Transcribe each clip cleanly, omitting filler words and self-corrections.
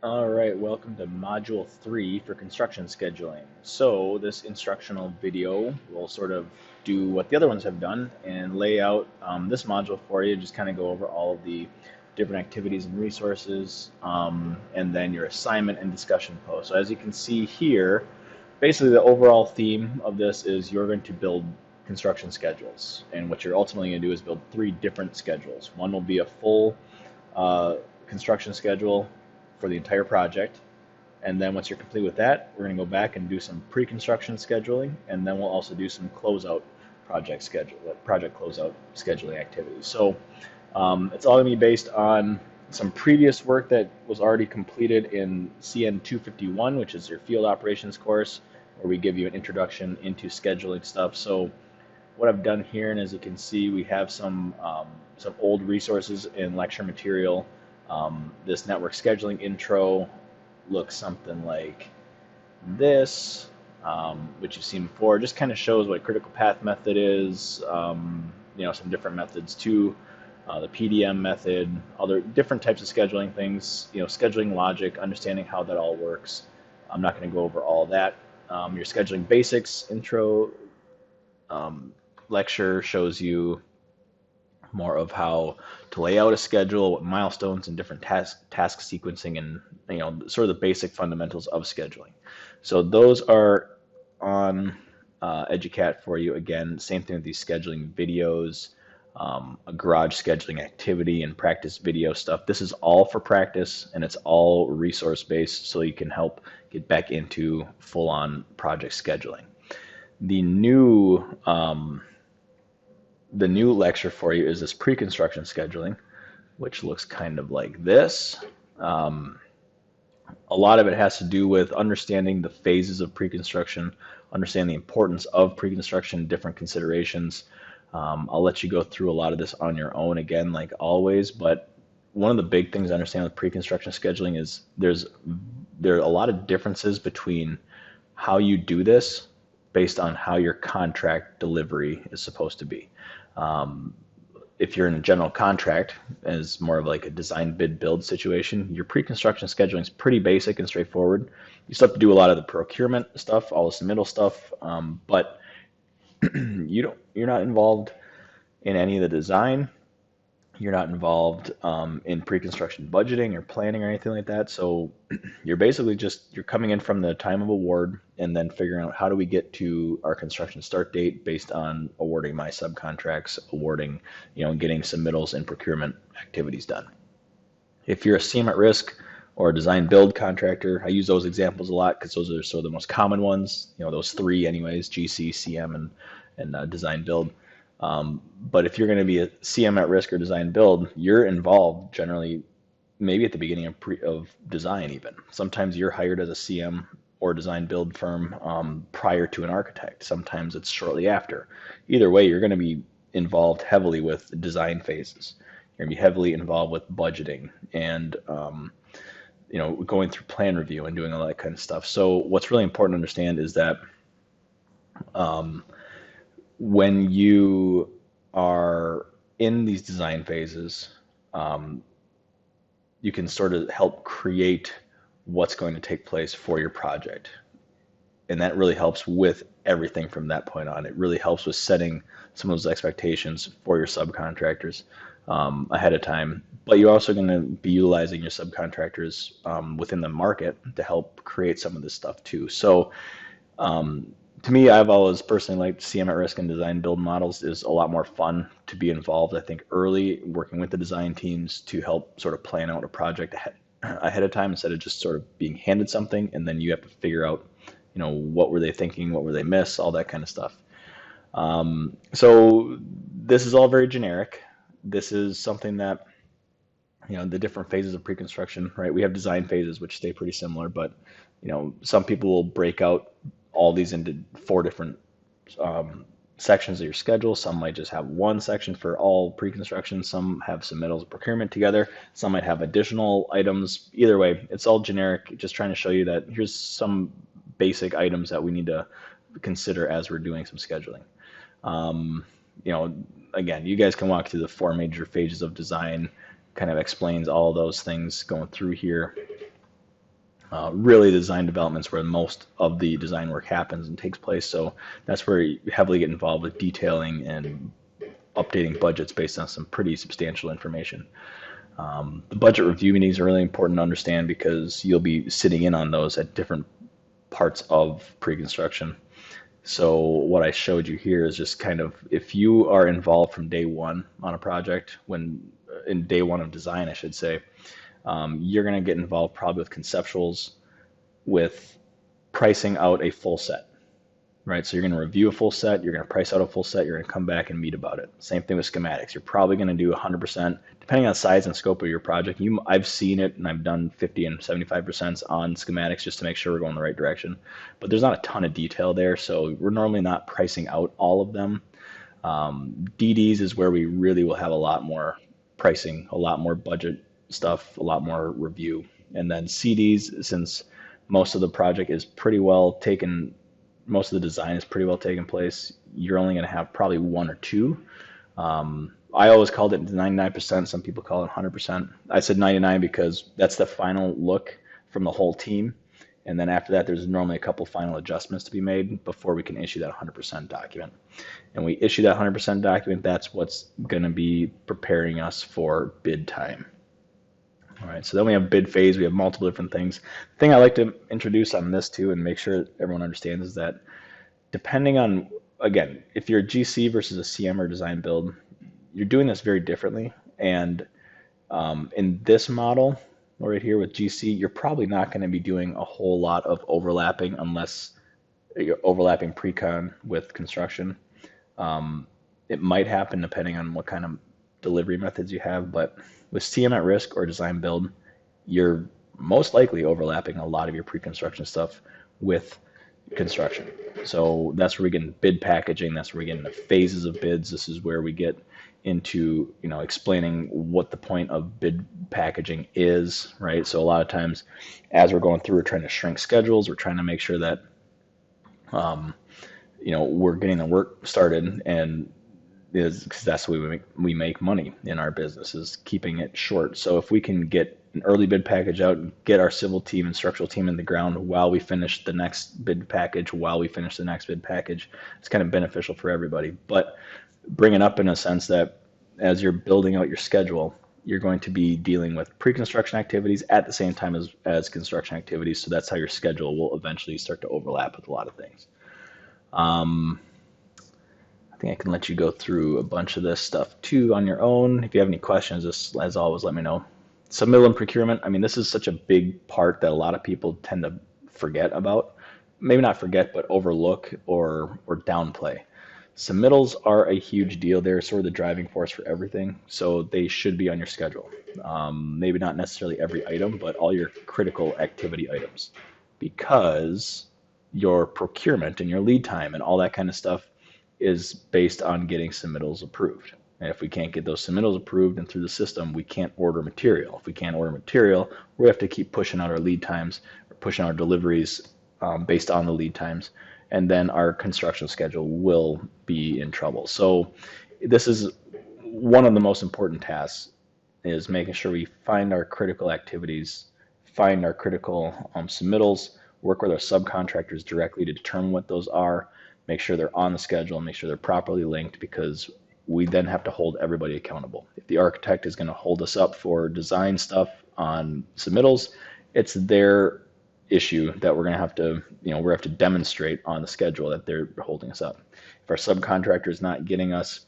All right, welcome to Module 3 for construction scheduling. So this instructional video will sort of do what the other ones have done and lay out this module for you, just kind of go over all of the different activities and resources, and then your assignment and discussion post. So as you can see here, basically the overall theme of this is you're going to build construction schedules. And what you're ultimately going to do is build 3 different schedules. One will be a full construction schedule for the entire project. And then once you're complete with that, we're going to go back and do some pre-construction scheduling, and then we'll also do some project closeout scheduling activities. So it's all going to be based on some previous work that was already completed in CN251, which is your field operations course, where we give you an introduction into scheduling stuff. So what I've done here, and as you can see, we have some old resources in lecture material. This network scheduling intro looks something like this, which you've seen before. Just kind of shows what a critical path method is, some different methods too, the PDM method, other different types of scheduling things, scheduling logic, understanding how that all works. I'm not going to go over all that. Your scheduling basics intro lecture shows you more of how to lay out a schedule, what milestones and different task sequencing, and sort of the basic fundamentals of scheduling. So those are on Educat for you. Again, same thing with these scheduling videos, a garage scheduling activity and practice video stuff. This is all for practice, and it's all resource based, so you can help get back into full-on project scheduling. The new lecture for you is this pre-construction scheduling, which looks kind of like this. A lot of it has to do with understanding the phases of pre-construction, understand the importance of pre-construction, different considerations. I'll let you go through a lot of this on your own again, like always, but one of the big things I understand with pre-construction scheduling is there are a lot of differences between how you do this based on how your contract delivery is supposed to be. If you're in a general contract, as more of like a design bid build situation, your pre-construction scheduling is pretty basic and straightforward. You still have to do a lot of the procurement stuff, all the submittal stuff, but you're not involved in any of the design. You're not involved in pre-construction budgeting or planning or anything like that. So you're basically you're coming in from the time of award and then figuring out how do we get to our construction start date based on awarding my subcontracts, awarding, getting submittals and procurement activities done. If you're a CM at risk or a design build contractor, I use those examples a lot because those are sort of the most common ones, those three anyways, GC, CM, and design build. But if you're going to be a CM at risk or design build, you're involved generally maybe at the beginning of design even. Sometimes you're hired as a CM or design build firm prior to an architect. Sometimes it's shortly after. Either way, you're going to be involved heavily with design phases. You're going to be heavily involved with budgeting and going through plan review and doing all that kind of stuff. So what's really important to understand is that when you are in these design phases, you can sort of help create what's going to take place for your project. And that really helps with everything from that point on. It really helps with setting some of those expectations for your subcontractors ahead of time. But you're also going to be utilizing your subcontractors within the market to help create some of this stuff too. So to me, I've always personally liked CM at risk and design build models. Is a lot more fun to be involved, I think, early working with the design teams to help sort of plan out a project ahead of time instead of just sort of being handed something and then you have to figure out, what were they thinking, what were they miss, all that kind of stuff. So this is all very generic. This is something that, the different phases of pre-construction, right? We have design phases, which stay pretty similar, but, some people will break out all these into 4 different sections of your schedule. Some might just have one section for all pre-construction. Some have submittals and procurement together. Some might have additional items. Either way, it's all generic, just trying to show you that here's some basic items that we need to consider as we're doing some scheduling. Again, you guys can walk through the 4 major phases of design, kind of explains all of those things going through here. Really, the design development is where most of the design work happens and takes place. So that's where you heavily get involved with detailing and updating budgets based on some pretty substantial information. The budget review meetings are really important to understand because you'll be sitting in on those at different parts of pre-construction. So what I showed you here is just kind of if you are involved from day one on a project, when in day one of design, I should say, you're going to get involved probably with conceptuals, with pricing out a full set, right? So you're going to review a full set, you're going to price out a full set, you're going to come back and meet about it. Same thing with schematics. You're probably going to do 100%, depending on the size and scope of your project. I've seen it, and I've done 50 and 75% on schematics just to make sure we're going the right direction. But there's not a ton of detail there, so we're normally not pricing out all of them. DDs is where we really will have a lot more pricing, a lot more budget stuff, a lot more review. And then CDs, since most of the project is pretty well taken, most of the design is pretty well taken place, you're only going to have probably one or two. I always called it 99%. Some people call it 100%. I said 99 because that's the final look from the whole team. And then after that, there's normally a couple final adjustments to be made before we can issue that 100% document. And we issue that 100% document, that's what's going to be preparing us for bid time. All right, so then we have bid phase. We have multiple different things. The thing I like to introduce on this too and make sure everyone understands is that depending on, again, if you're a GC versus a CM or design build, you're doing this very differently. And in this model right here with GC, you're probably not going to be doing a whole lot of overlapping unless you're overlapping pre-con with construction. It might happen depending on what kind of delivery methods you have, but with CM at risk or design build, you're most likely overlapping a lot of your pre-construction stuff with construction. So that's where we get into bid packaging. That's where we get into phases of bids. This is where we get into, explaining what the point of bid packaging is, right? So a lot of times as we're going through, we're trying to shrink schedules. We're trying to make sure that, we're getting the work started, and because that's the way we make money in our business, is keeping it short. So if we can get an early bid package out and get our civil team and structural team in the ground while we finish the next bid package, it's kind of beneficial for everybody. But bring it up in a sense that as you're building out your schedule, you're going to be dealing with pre-construction activities at the same time as construction activities. So that's how your schedule will eventually start to overlap with a lot of things. I think I can let you go through a bunch of this stuff too on your own. If you have any questions, just as always, let me know. Submittal and procurement. I mean, this is such a big part that a lot of people tend to forget about. Maybe not forget, but overlook or downplay. Submittals are a huge deal. They're sort of the driving force for everything, so they should be on your schedule. Maybe not necessarily every item, but all your critical activity items, because your procurement and your lead time and all that kind of stuff is based on getting submittals approved. And if we can't get those submittals approved and through the system, we can't order material. If we can't order material, we have to keep pushing out our lead times, or pushing our deliveries based on the lead times, and then our construction schedule will be in trouble. So this is one of the most important tasks, is making sure we find our critical activities, find our critical submittals, work with our subcontractors directly to determine what those are, make sure they're on the schedule, and make sure they're properly linked, because we then have to hold everybody accountable. If the architect is going to hold us up for design stuff on submittals, it's their issue that we're going to have to, we have to demonstrate on the schedule that they're holding us up. If our subcontractor is not getting us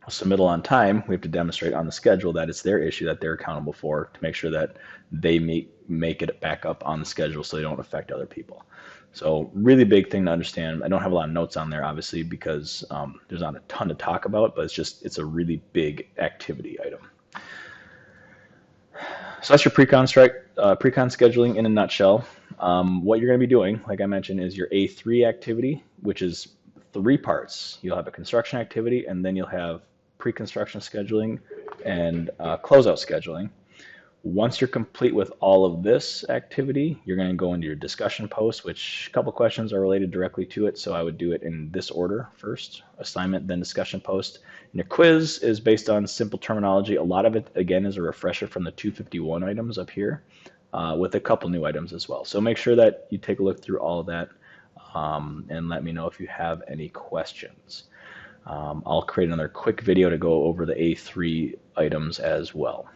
a submittal on time, we have to demonstrate on the schedule that it's their issue that they're accountable for, to make sure that they make it back up on the schedule so they don't affect other people. So really big thing to understand. I don't have a lot of notes on there, obviously, because there's not a ton to talk about, but it's a really big activity item. So that's your pre-con scheduling in a nutshell. What you're going to be doing, like I mentioned, is your A3 activity, which is 3 parts. You'll have a construction activity, and then you'll have pre-construction scheduling and closeout scheduling. Once you're complete with all of this activity, you're going to go into your discussion post, which a couple questions are related directly to it. So I would do it in this order: first assignment, then discussion post. And your quiz is based on simple terminology. A lot of it, again, is a refresher from the 251 items up here. with a couple new items as well. So make sure that you take a look through all of that, and let me know if you have any questions. I'll create another quick video to go over the A3 items as well.